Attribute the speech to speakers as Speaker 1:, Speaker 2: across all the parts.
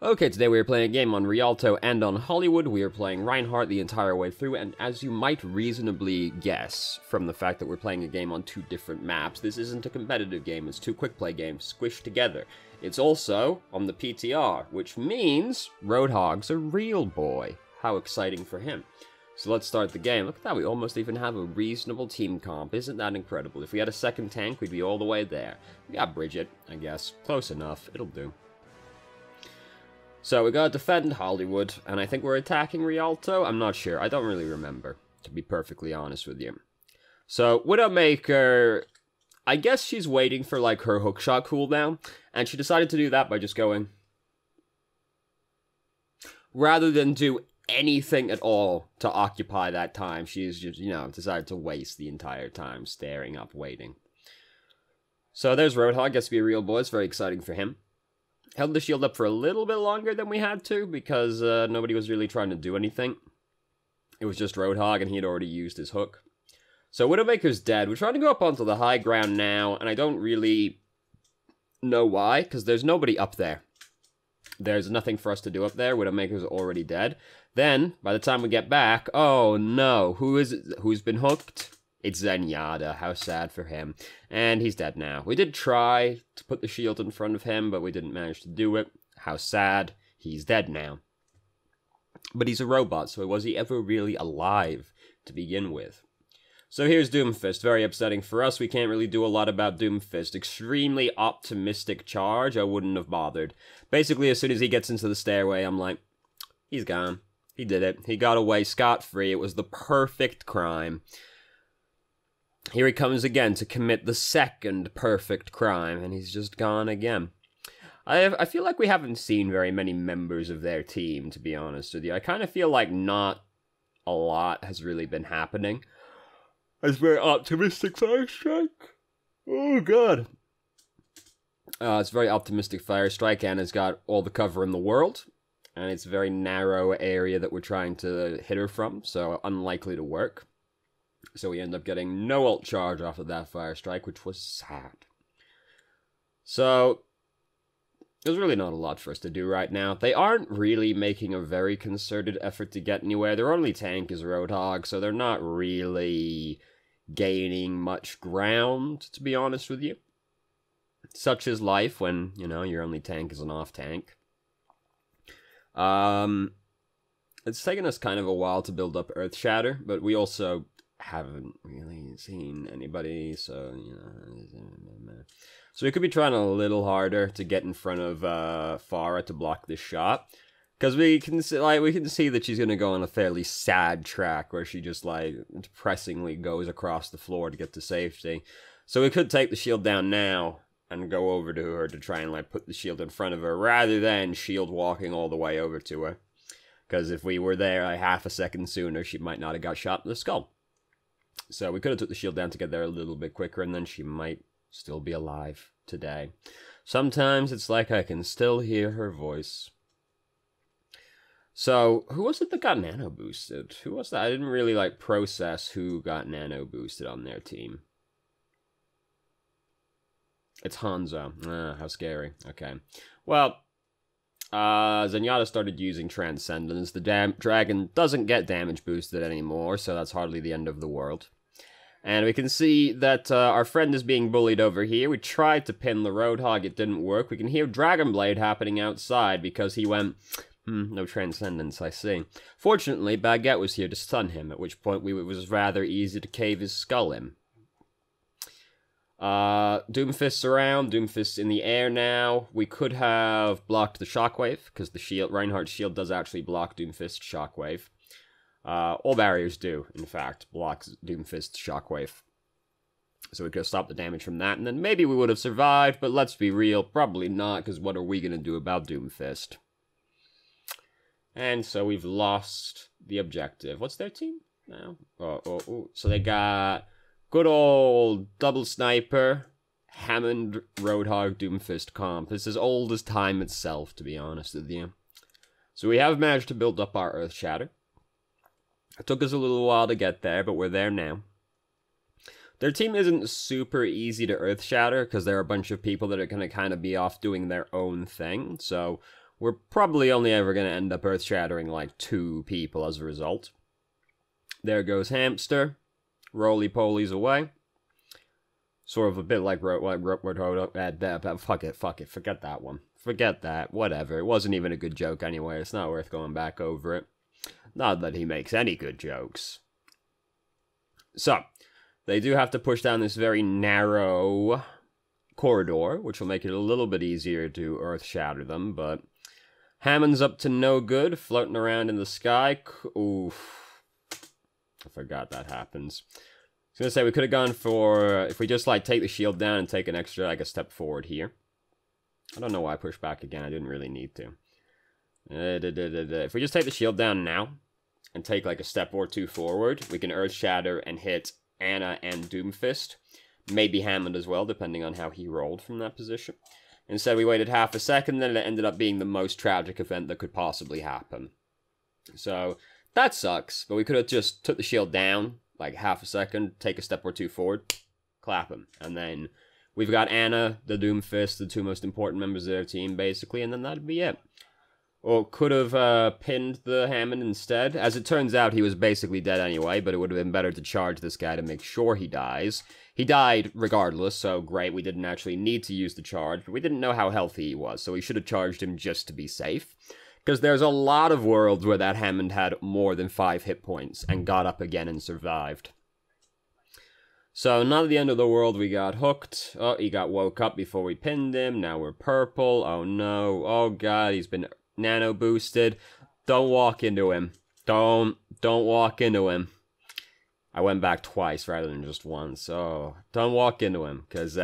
Speaker 1: Okay, today we are playing a game on Rialto and on Hollywood. We are playing Reinhardt the entire way through, and as you might reasonably guess from the fact that we're playing a game on two different maps, this isn't a competitive game, it's two quick play games squished together. It's also on the PTR, which means Roadhog's a real boy. How exciting for him. So let's start the game. Look at that, we almost even have a reasonable team comp. Isn't that incredible? If we had a second tank, we'd be all the way there. We got Bridget, I guess. Close enough, it'll do. So we gotta defend Hollywood, and I think we're attacking Rialto? I'm not sure, I don't really remember, to be perfectly honest with you. So, Widowmaker, I guess she's waiting for, like, her hookshot cooldown, and she decided to do that by just going... Rather than do anything at all to occupy that time, she's just, you know, decided to waste the entire time staring up, waiting. So there's Roadhog, gets to be a real boy, it's very exciting for him. Held the shield up for a little bit longer than we had to, because nobody was really trying to do anything. It was just Roadhog, and he had already used his hook. So Widowmaker's dead. We're trying to go up onto the high ground now, and I don't really know why, because there's nobody up there. There's nothing for us to do up there. Widowmaker's already dead. Then, by the time we get back, oh no, who is it? Who's been hooked? It's Zenyatta, how sad for him. And he's dead now. We did try to put the shield in front of him, but we didn't manage to do it. How sad. He's dead now. But he's a robot, so was he ever really alive to begin with? So here's Doomfist, very upsetting for us. We can't really do a lot about Doomfist. Extremely optimistic charge, I wouldn't have bothered. Basically, as soon as he gets into the stairway, I'm like, he's gone. He did it. He got away scot-free. It was the perfect crime. Here he comes again to commit the second perfect crime, and he's just gone again. I feel like we haven't seen very many members of their team, to be honest with you. I kind of feel like not a lot has really been happening. It's very optimistic fire strike. Oh, God. It's very optimistic fire strike, and it's got all the cover in the world. And it's a very narrow area that we're trying to hit her from, so unlikely to work. So we end up getting no ult charge off of that fire strike, which was sad. So, there's really not a lot for us to do right now. They aren't really making a very concerted effort to get anywhere. Their only tank is Roadhog, so they're not really gaining much ground, to be honest with you. Such is life when, you know, your only tank is an off-tank. It's taken us kind of a while to build up Earthshatter, but we also haven't really seen anybody, so, you know. So we could be trying a little harder to get in front of Farah to block this shot. Because we can see that she's going to go on a fairly sad track where she just, like, depressingly goes across the floor to get to safety. So we could take the shield down now and go over to her to try and, like, put the shield in front of her rather than shield walking all the way over to her. Because if we were there like, half a second sooner, she might not have got shot in the skull. So we could have took the shield down to get there a little bit quicker, and then she might still be alive today. Sometimes it's like I can still hear her voice. So, who was it that got nano boosted? Who was that? I didn't really, like, process who got nano boosted on their team. It's Hanzo. Ah, how scary. Okay. Well, Zenyatta started using Transcendence. The dragon doesn't get damage boosted anymore, so that's hardly the end of the world. And we can see that our friend is being bullied over here. We tried to pin the Roadhog, it didn't work. We can hear Dragon Blade happening outside because he went, no Transcendence, I see. Fortunately, Baguette was here to stun him, at which point it was rather easy to cave his skull in. Doomfist's around, Doomfist's in the air now. We could have blocked the shockwave, because the shield, Reinhardt's shield does actually block Doomfist's shockwave. All barriers do, in fact, block Doomfist's shockwave. So we could have stopped the damage from that, and then maybe we would have survived, but let's be real, probably not, because what are we going to do about Doomfist? And so we've lost the objective. What's their team now? So they got good old double sniper, Hammond, Roadhog, Doomfist comp. It's as old as time itself, to be honest with you. So we have managed to build up our Earthshatter. It took us a little while to get there, but we're there now. Their team isn't super easy to Earthshatter, because there are a bunch of people that are going to kind of be off doing their own thing, so we're probably only ever going to end up earth-shattering like 2 people as a result. There goes Hamster. Roly-polies away. Sort of a bit like Roadhog. Fuck it. Forget that one. Forget that. Whatever. It wasn't even a good joke anyway. It's not worth going back over it. Not that he makes any good jokes. So, they do have to push down this very narrow corridor, which will make it a little bit easier to earth-shatter them, but Hammond's up to no good, floating around in the sky. Oof. I forgot that happens. I was gonna say, we could have gone for, if we just, like, take the shield down and take an extra, like, a step forward here. I don't know why I pushed back again, I didn't really need to. If we just take the shield down now, and take, like, a step or 2 forward, we can Earth Shatter and hit Anna and Doomfist. Maybe Hammond as well, depending on how he rolled from that position. Instead, we waited half a second, then it ended up being the most tragic event that could possibly happen. So, that sucks, but we could have just took the shield down, like half a second, take a step or 2 forward, clap him. And then we've got Anna, the Doomfist, the 2 most important members of their team, basically, and then that'd be it. Or could have pinned the Hammond instead. As it turns out, he was basically dead anyway, but it would have been better to charge this guy to make sure he dies. He died regardless, so great, we didn't actually need to use the charge, but we didn't know how healthy he was, so we should have charged him just to be safe. Because there's a lot of worlds where that Hammond had more than 5 hit points and got up again and survived. So, not at the end of the world, we got hooked. Oh, he got woke up before we pinned him. Now we're purple. Oh no. Oh god, he's been nano boosted. Don't walk into him. Don't walk into him. I went back twice rather than just once. Oh, don't walk into him. Because,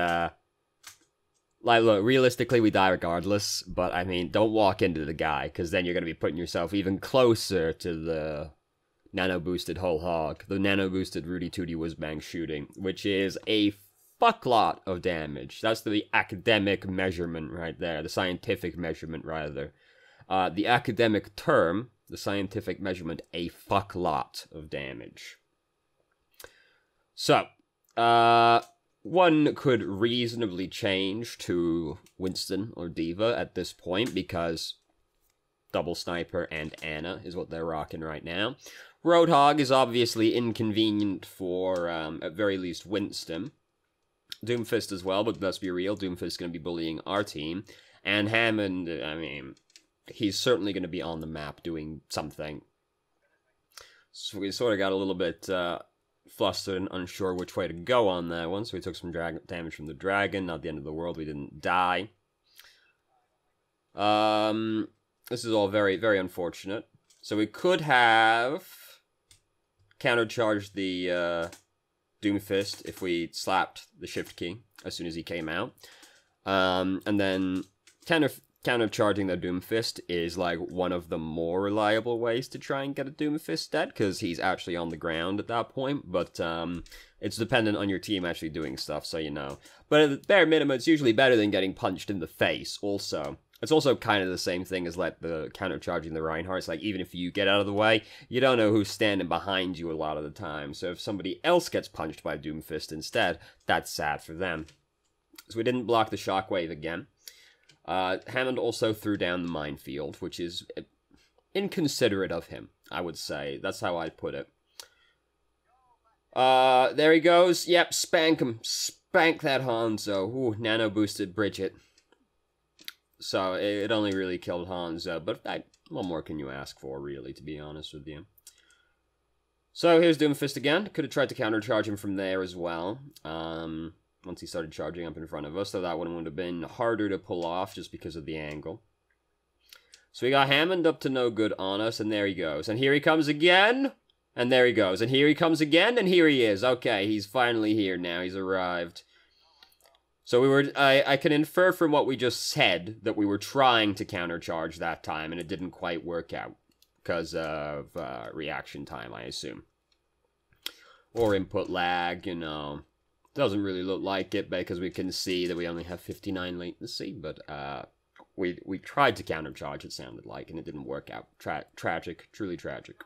Speaker 1: like, look, realistically, we die regardless, but, I mean, don't walk into the guy, because then you're going to be putting yourself even closer to the nano-boosted whole hog, the nano-boosted Rudy Tooty Whizbang shooting, which is a fucklot of damage. That's the academic measurement right there, the scientific measurement, rather. The academic term, the scientific measurement, a fucklot of damage. So, one could reasonably change to Winston or Diva at this point, because Double Sniper and Anna is what they're rocking right now. Roadhog is obviously inconvenient for, at very least, Winston. Doomfist as well, but let's be real, Doomfist is going to be bullying our team. And Hammond, I mean, he's certainly going to be on the map doing something. So we sort of got a little bit, flustered and unsure which way to go on that one, so we took some damage from the dragon. Not the end of the world, we didn't die. This is all very, very unfortunate. So we could have countercharged the Doomfist if we slapped the shift key as soon as he came out. And then countercharging the Doomfist is like one of the more reliable ways to try and get a Doomfist dead, because he's actually on the ground at that point, but it's dependent on your team actually doing stuff, so you know. But at the bare minimum, it's usually better than getting punched in the face, also. It's also kind of the same thing as like the countercharging the Reinhardt. It's like, even if you get out of the way, you don't know who's standing behind you a lot of the time, so if somebody else gets punched by Doomfist instead, that's sad for them. So we didn't block the shockwave again. Hammond also threw down the minefield, which is inconsiderate of him, I would say. That's how I'd put it. There he goes. Yep, spank him. Spank that Hanzo. Ooh, nano-boosted Bridget. So, it only really killed Hanzo, but what more can you ask for, really, to be honest with you? So, here's Doomfist again. Could have tried to countercharge him from there as well. Once he started charging up in front of us, so that one would have been harder to pull off just because of the angle. So we got Hammond up to no good on us, and there he goes. And here he comes again, and there he goes. And here he comes again, and here he is. Okay, he's finally here now. He's arrived. So we were, I can infer from what we just said that we were trying to countercharge that time, and it didn't quite work out because of reaction time, I assume. Or input lag, you know. Doesn't really look like it because we can see that we only have 59 latency, but we tried to countercharge, it sounded like, and it didn't work out. Tragic, truly tragic.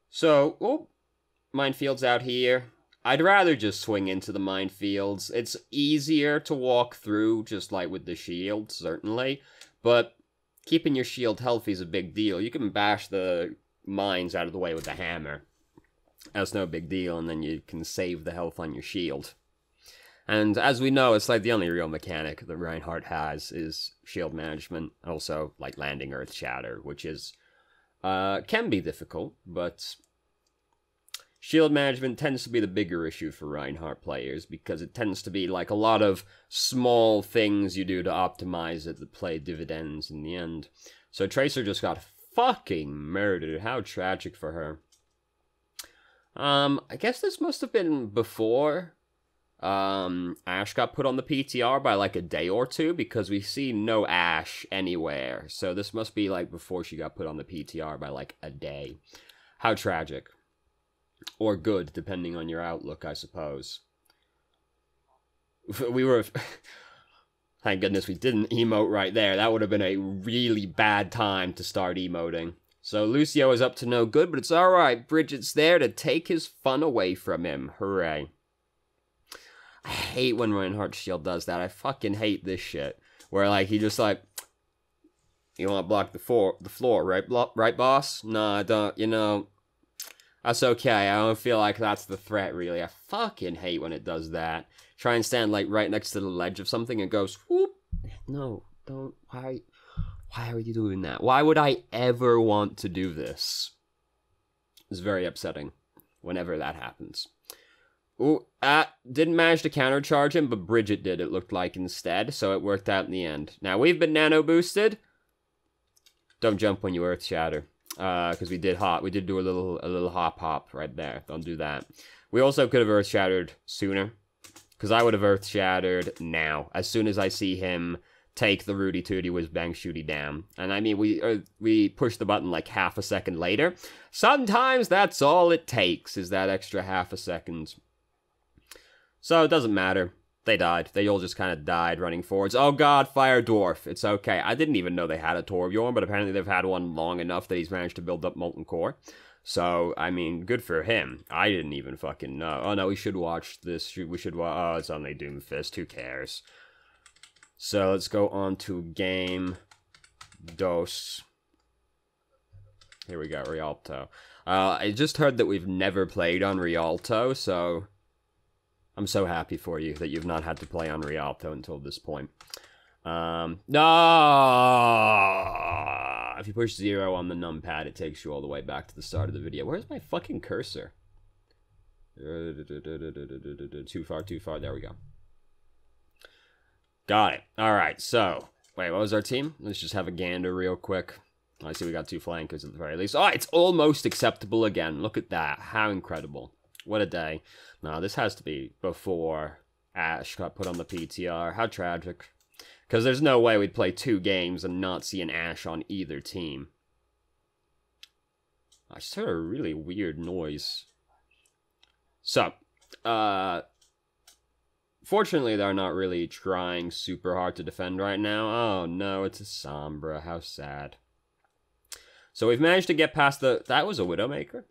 Speaker 1: So, oh, minefields out here. I'd rather just swing into the minefields. It's easier to walk through, just like with the shield, certainly, but keeping your shield healthy is a big deal. You can bash the mines out of the way with the hammer. That's no big deal, and then you can save the health on your shield. And as we know, it's like the only real mechanic that Reinhardt has is shield management. Also, like landing Earth Shatter, which is can be difficult, but shield management tends to be the bigger issue for Reinhardt players, because it tends to be like a lot of small things you do to optimize it that play dividends in the end. So Tracer just got fucking murdered. How tragic for her. I guess this must have been before Ash got put on the PTR by like a day or two, because we see no Ash anywhere. So this must be like before she got put on the PTR by like a day. How tragic. Or good, depending on your outlook, I suppose. We were... Thank goodness we didn't emote right there. That would have been a really bad time to start emoting. So Lucio is up to no good, but it's alright. Bridget's there to take his fun away from him. Hooray. I hate when Reinhardt's shield does that. I fucking hate this shit. Where, like, he just, like... You want to block the floor, right, right, boss? No, I don't, you know... That's okay. I don't feel like that's the threat, really. I fucking hate when it does that. Try and stand, like, right next to the ledge of something and goes, whoop. No, don't. Why are you doing that? Why would I ever want to do this? It's very upsetting whenever that happens. Ooh, didn't manage to countercharge him, but Bridget did, it looked like, instead, so it worked out in the end. Now, we've been nano-boosted. Don't jump when you Earth Shatter. Because we did do a little hop right there. Don't do that. We also could have Earth Shattered sooner, because I would have Earth Shattered now, as soon as I see him take the Rudy Tooty Whiz Bang Shooty down. And I mean, we push the button like half a second later. Sometimes that's all it takes, is that extra half a second. So it doesn't matter. They died. They all just kind of died running forwards. Oh god, Fire Dwarf. It's okay. I didn't even know they had a Torbjorn, but apparently they've had one long enough that he's managed to build up Molten Core. So, I mean, good for him. I didn't even fucking know. Oh no, we should watch this. We should watch... Oh, it's only Doomfist. Who cares? So, let's go on to game dos. Here we go, Rialto. I just heard that we've never played on Rialto, so... I'm so happy for you that you've not had to play on Rialto until this point. No! If you push 0 on the numpad, it takes you all the way back to the start of the video. Where's my fucking cursor? Too far. There we go. Got it. Alright, so... Wait, what was our team? Let's just have a gander real quick. I see we got 2 flankers at the very least. Oh, it's almost acceptable again. Look at that. How incredible. What a day. No, this has to be before Ash got put on the PTR. How tragic. Because there's no way we'd play 2 games and not see an Ash on either team. I just heard a really weird noise. So, fortunately they're not really trying super hard to defend right now. Oh no, it's a Sombra. How sad. So we've managed to get past the... That was a Widowmaker?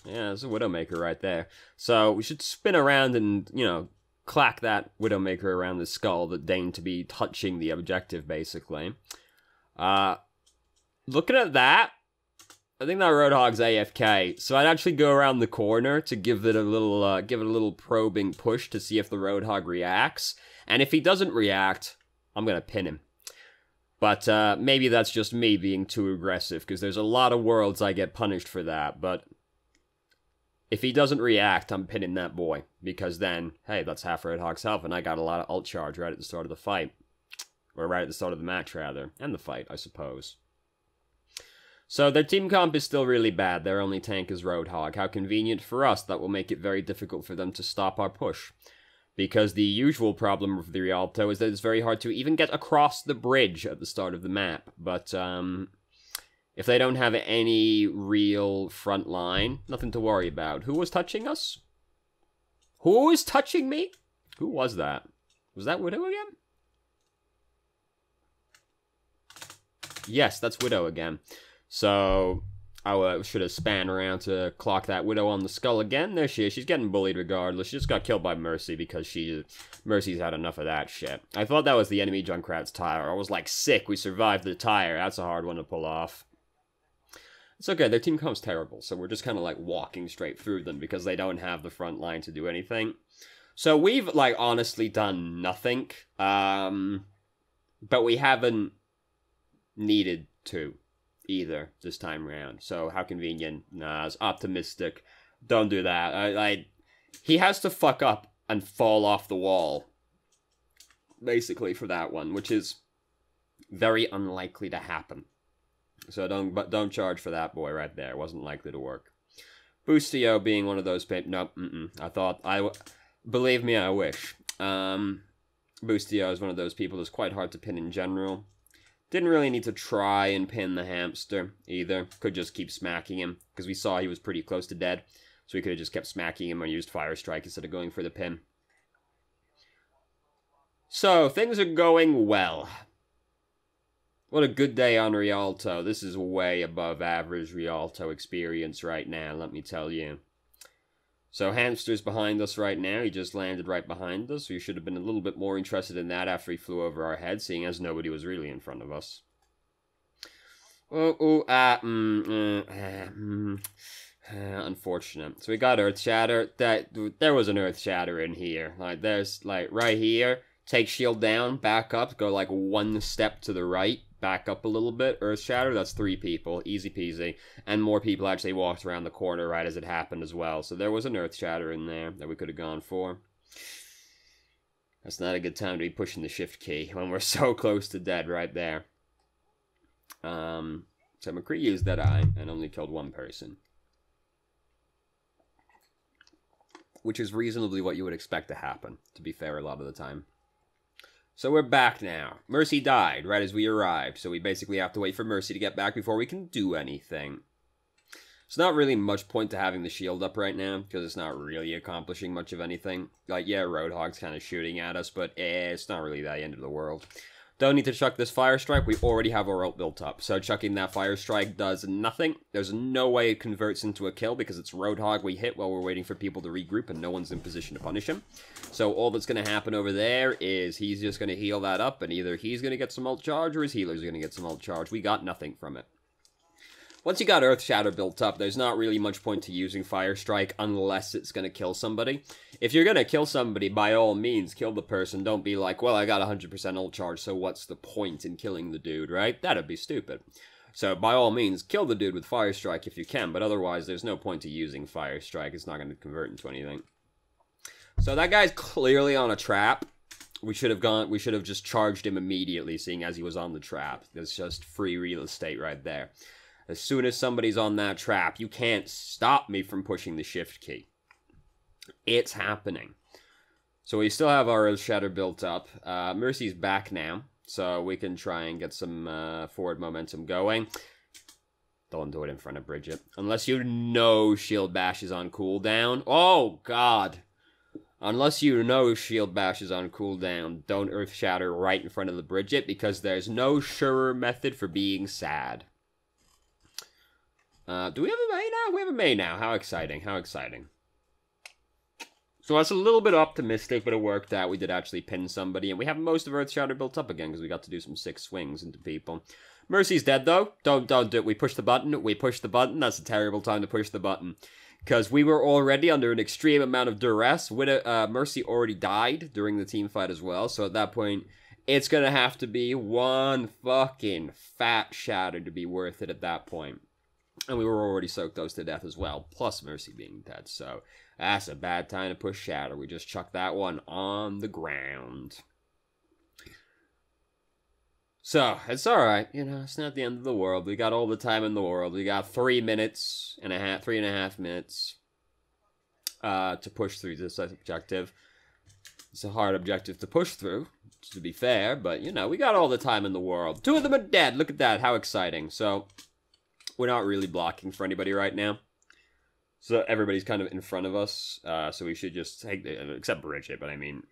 Speaker 1: Yeah, there's a Widowmaker right there. So we should spin around and, you know, clack that Widowmaker around the skull that deigned to be touching the objective, basically. Looking at that, I think that Roadhog's AFK. So I'd actually go around the corner to give it a little probing push to see if the Roadhog reacts. And if he doesn't react, I'm gonna pin him. But maybe that's just me being too aggressive, because there's a lot of worlds I get punished for that, but... If he doesn't react, I'm pinning that boy. Because then, hey, that's half Roadhog's health, and I got a lot of ult charge right at the start of the fight. Or right at the start of the match, rather. And the fight, I suppose. So their team comp is still really bad. Their only tank is Roadhog. How convenient for us. That will make it very difficult for them to stop our push. Because the usual problem with the Rialto is that it's very hard to even get across the bridge at the start of the map. But, if they don't have any real front line, nothing to worry about. Who was touching us? Who was touching me? Who was that? Was that Widow again? Yes, that's Widow again. So, I should have span around to clock that Widow on the skull again. There she is. She's getting bullied regardless. She just got killed by Mercy because Mercy's had enough of that shit. I thought that was the enemy Junkrat's tire. I was like, sick, we survived the tire. That's a hard one to pull off. It's okay, their team comp's terrible, so we're just kind of like walking straight through them because they don't have the front line to do anything. So we've, like, honestly done nothing, but we haven't needed to either this time around. So how convenient. Nah, it's optimistic. Don't do that. He has to fuck up and fall off the wall, basically, for that one, which is very unlikely to happen. So don't charge for that boy right there. It wasn't likely to work. Boostio being one of those nope, believe me, I wish. Boostio is one of those people that's quite hard to pin in general. Didn't really need to try and pin the hamster, either. Could just keep smacking him, because we saw he was pretty close to dead. So we could have just kept smacking him or used Fire Strike instead of going for the pin. So, things are going well. What a good day on Rialto. This is way above average Rialto experience right now, let me tell you. So Hamster's behind us right now. He just landed right behind us. We should have been a little bit more interested in that after he flew over our head, seeing as nobody was really in front of us. Unfortunate. So we got Earth Shatter. There was an Earth Shatter in here. Like, there's, like, right here. Take shield down, back up, go, like, one step to the right. Back up a little bit, Earth Shatter, that's 3 people, easy peasy, and more people actually walked around the corner right as it happened as well, so there was an Earth Shatter in there that we could have gone for. That's not a good time to be pushing the shift key when we're so close to dead right there. So McCree used that eye and only killed 1 person. Which is reasonably what you would expect to happen, to be fair, a lot of the time. So we're back now. Mercy died right as we arrived, so we basically have to wait for Mercy to get back before we can do anything. It's not really much point to having the shield up right now, because it's not really accomplishing much of anything. Like, yeah, Roadhog's kind of shooting at us, but it's not really the end of the world. Don't need to chuck this Fire Strike, we already have our ult built up, so chucking that Fire Strike does nothing. There's no way it converts into a kill, because it's Roadhog we hit while we're waiting for people to regroup, and no one's in position to punish him. So all that's going to happen over there is he's just going to heal that up, and either he's going to get some ult charge, or his healer's going to get some ult charge. We got nothing from it. Once you got Earth Shatter built up, there's not really much point to using Fire Strike unless it's going to kill somebody. If you're going to kill somebody, by all means, kill the person. Don't be like, well, I got 100% ult charge, so what's the point in killing the dude, right? That'd be stupid. So, by all means, kill the dude with Fire Strike if you can, but otherwise, there's no point to using Fire Strike. It's not going to convert into anything. So, that guy's clearly on a trap. We should have just charged him immediately, seeing as he was on the trap. There's just free real estate right there. As soon as somebody's on that trap, you can't stop me from pushing the shift key. It's happening. So we still have our Earth Shatter built up. Mercy's back now, so we can try and get some forward momentum going. Don't do it in front of Bridget. Unless you know Shield Bash is on cooldown. Oh, God. Unless you know Shield Bash is on cooldown, don't Earth Shatter right in front of the Bridget, because there's no surer method for being sad. Do we have a May now? We have a May now. How exciting. How exciting. So that's a little bit optimistic, but it worked out. We did actually pin somebody, and we have most of Earth Shatter built up again, because we got to do some 6 swings into people. Mercy's dead, though. Don't do it. We push the button. We push the button. That's a terrible time to push the button. Because we were already under an extreme amount of duress. Mercy already died during the team fight as well, so at that point, it's going to have to be one fucking fat shatter to be worth it at that point. And we were already soaked those to death as well, plus Mercy being dead, so that's a bad time to push Shatter. We just chucked that one on the ground. So, it's alright, you know, it's not the end of the world. We got all the time in the world. We got 3.5 minutes to push through this objective. It's a hard objective to push through, to be fair, but, you know, we got all the time in the world. 2 of them are dead, look at that, how exciting. So, we're not really blocking for anybody right now. So everybody's kind of in front of us. So we should just take the... Except Bridget, but I mean...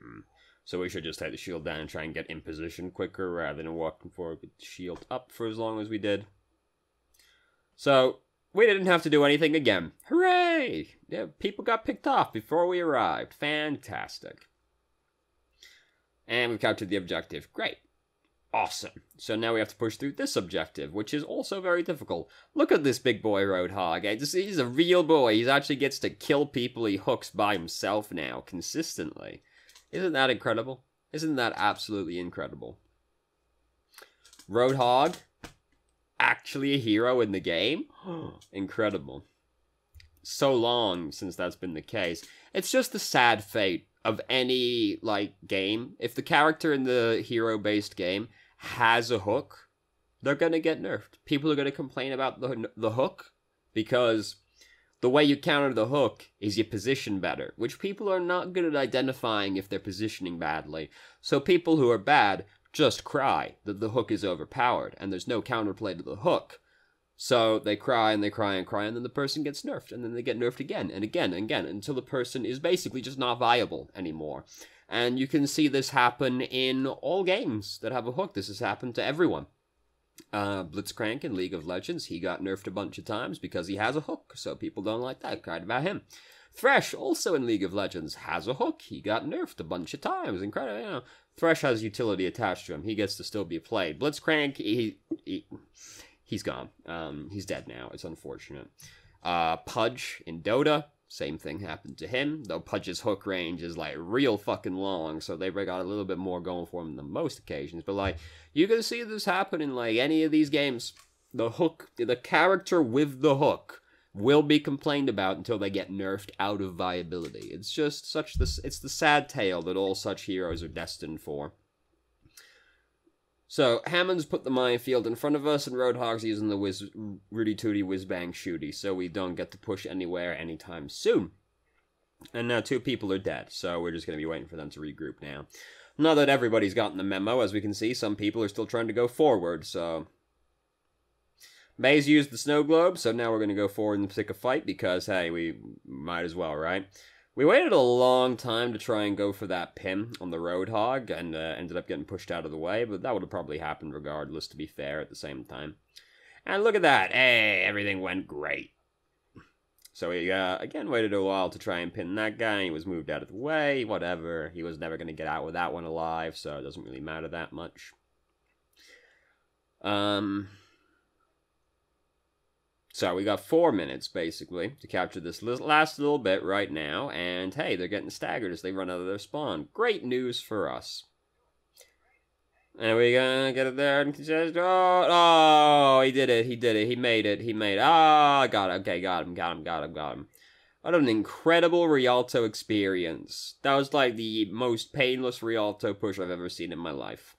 Speaker 1: So we should just take the shield down and try and get in position quicker rather than walking forward with the shield up for as long as we did. So We didn't have to do anything again. Hooray! Yeah, people got picked off before we arrived. Fantastic. And we've captured the objective. Great. Awesome. So now we have to push through this objective, which is also very difficult. Look at this big boy Roadhog. He's a real boy. He actually gets to kill people he hooks by himself now, consistently. Isn't that incredible? Isn't that absolutely incredible? Roadhog, actually a hero in the game? Incredible. So long since that's been the case. It's just the sad fate of any, like, game. If the character in the hero-based game has a hook, they're gonna get nerfed. People are gonna complain about the hook, because the way you counter the hook is you position better, which people are not good at identifying if they're positioning badly. So people who are bad just cry that the hook is overpowered, and there's no counterplay to the hook. So they cry and they cry and cry, and then the person gets nerfed, and then they get nerfed again and again and again, until the person is basically just not viable anymore. And you can see this happen in all games that have a hook. This has happened to everyone. Blitzcrank in League of Legends, he got nerfed a bunch of times because he has a hook, so people don't like that, cried about him. Thresh, also in League of Legends, has a hook. He got nerfed a bunch of times. Incredible, you know. Thresh has utility attached to him. He gets to still be played. Blitzcrank, he's gone. He's dead now. It's unfortunate. Pudge in Dota, same thing happened to him, though Pudge's hook range is, like, real fucking long, so they've got a little bit more going for him than most occasions. But, like, you can see this happen in, like, any of these games. The hook, the character with the hook will be complained about until they get nerfed out of viability. It's just it's the sad tale that all such heroes are destined for. So, Hammond's put the minefield in front of us, and Roadhog's using the Rudy Tooty whiz-bang shooty, so we don't get to push anywhere anytime soon. And now 2 people are dead, so we're just going to be waiting for them to regroup now. Not that everybody's gotten the memo, as we can see, some people are still trying to go forward, so... Maze used the snow globe, so now we're going to go forward and pick a fight, because, hey, we might as well, right? We waited a long time to try and go for that pin on the Roadhog, and ended up getting pushed out of the way, but that would have probably happened regardless, to be fair, at the same time. And look at that! Hey, everything went great! So we, again, waited a while to try and pin that guy. He was moved out of the way, whatever. He was never going to get out with that one alive, so it doesn't really matter that much. So we got 4 minutes, basically, to capture this last little bit right now, and hey, they're getting staggered as they run out of their spawn. Great news for us. And we gonna get it there, and just, oh, he did it, he made it, ah, got it, okay, got him. What an incredible Rialto experience. That was like the most painless Rialto push I've ever seen in my life.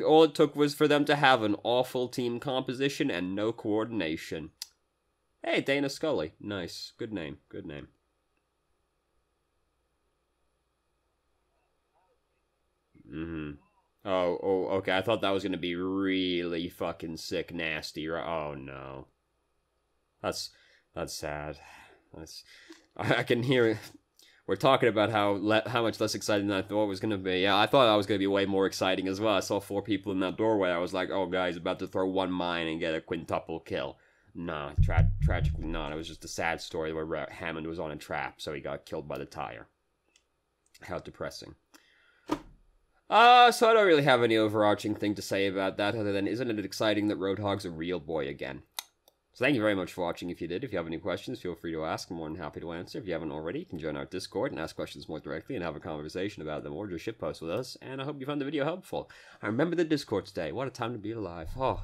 Speaker 1: All it took was for them to have an awful team composition and no coordination. Hey, Dana Scully. Nice. Good name. Good name. Oh, okay. I thought that was going to be really fucking sick, nasty. Oh, no. That's sad. I can hear it. We're talking about how much less exciting than I thought it was going to be. Yeah, I thought I was going to be way more exciting as well. I saw 4 people in that doorway. I was like, oh, guys, about to throw 1 mine and get a quintuple kill. No, tragically not. It was just a sad story where Hammond was on a trap, so he got killed by the tire. How depressing. So I don't really have any overarching thing to say about that, other than isn't it exciting that Roadhog's a real boy again? So thank you very much for watching. If you did, if you have any questions, feel free to ask. I'm more than happy to answer. If you haven't already, you can join our Discord and ask questions more directly and have a conversation about them, or just shitpost with us. And I hope you found the video helpful. I remember the Discord today. What a time to be alive. Oh.